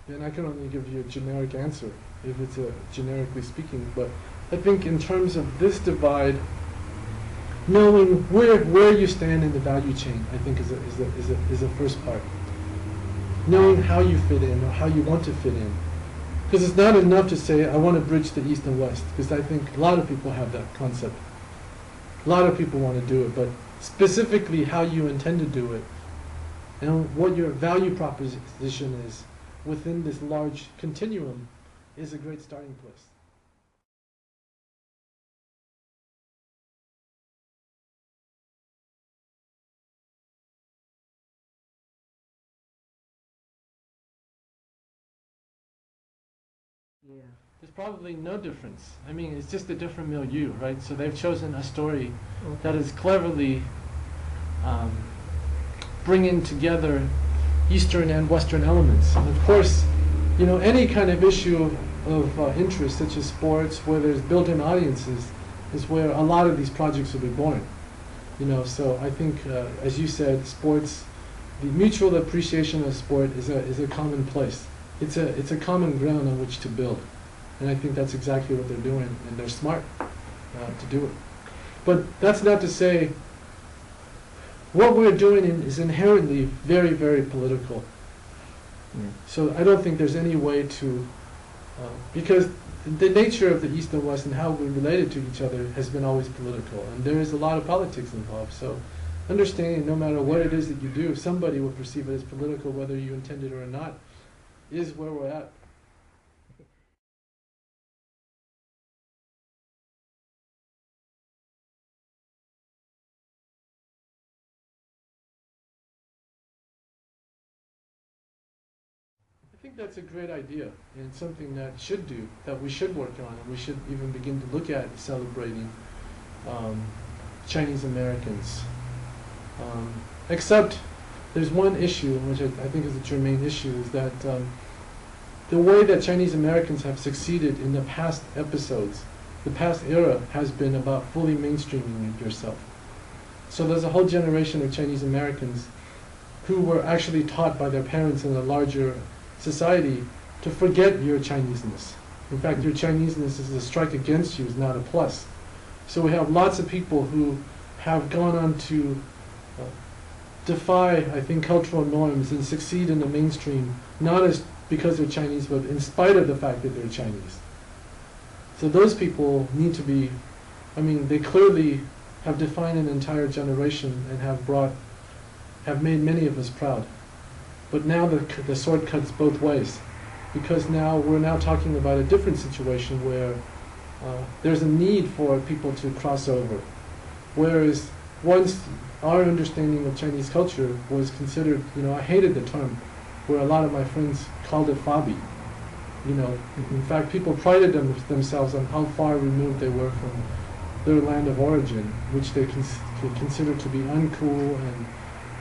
and I can only give you a generic answer if it's generically speaking, but I think in terms of this divide, knowing where you stand in the value chain, I think is a first part. Knowing how you fit in or how you want to fit in. Because it's not enough to say, I want to bridge the East and West, because I think a lot of people have that concept. A lot of people want to do it, but specifically how you intend to do it and what your value proposition is within this large continuum is a great starting place. Yeah. There's probably no difference. I mean, it's just a different milieu, right? So they've chosen a story that is cleverly bringing together Eastern and Western elements. And of course, you know, any kind of issue of interest, such as sports, where there's built-in audiences, is where a lot of these projects will be born. You know, so I think, as you said, sports, the mutual appreciation of sport is a common place. It's a common ground on which to build. And I think that's exactly what they're doing, and they're smart to do it. But that's not to say what we're doing is inherently very, very political. So I don't think there's any way to, because the nature of the East and West and how we're related to each other has been always political, and there is a lot of politics involved. So understanding no matter what it is that you do, somebody will perceive it as political, whether you intend it or not, is where we're at. I think that's a great idea, and something that we should work on, and we should even begin to look at celebrating Chinese Americans. Except there's one issue, which I think is a germane issue, is that the way that Chinese Americans have succeeded in the past episodes, the past era, has been about fully mainstreaming yourself. So there's a whole generation of Chinese Americans who were actually taught by their parents in a larger society to forget your Chineseness. In fact, your Chineseness is a strike against you, is not a plus. So we have lots of people who have gone on to defy, I think, cultural norms and succeed in the mainstream, not as because they're Chinese, but in spite of the fact that they're Chinese. So those people need to be, I mean, they clearly have defined an entire generation and have made many of us proud. But now the sword cuts both ways, because now we're now talking about a different situation where there's a need for people to cross over. Whereas once our understanding of Chinese culture was considered, you know, I hated the term, where a lot of my friends called it Fabi. You know, in fact, people prided themselves on how far removed they were from their land of origin, which they considered to be uncool, and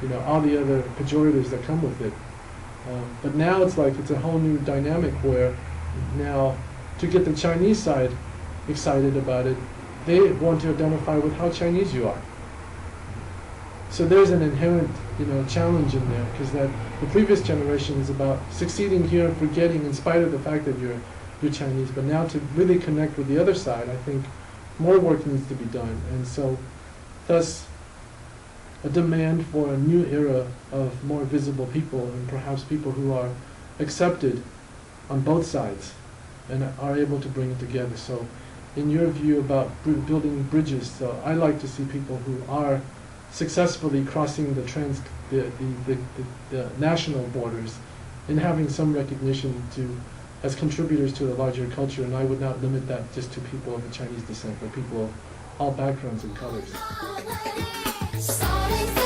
you know, all the other pejoratives that come with it. But now it's like it's a whole new dynamic where now, to get the Chinese side excited about it, they want to identify with how Chinese you are. So there's an inherent, you know, challenge in there, because that the previous generation is about succeeding here and forgetting in spite of the fact that you're Chinese. But now to really connect with the other side, I think more work needs to be done. And so thus a demand for a new era of more visible people, and perhaps people who are accepted on both sides and are able to bring it together. So in your view about building bridges, so I like to see people who are successfully crossing the national borders and having some recognition as contributors to the larger culture. And I would not limit that just to people of Chinese descent, but people of all backgrounds and colors. Sorry.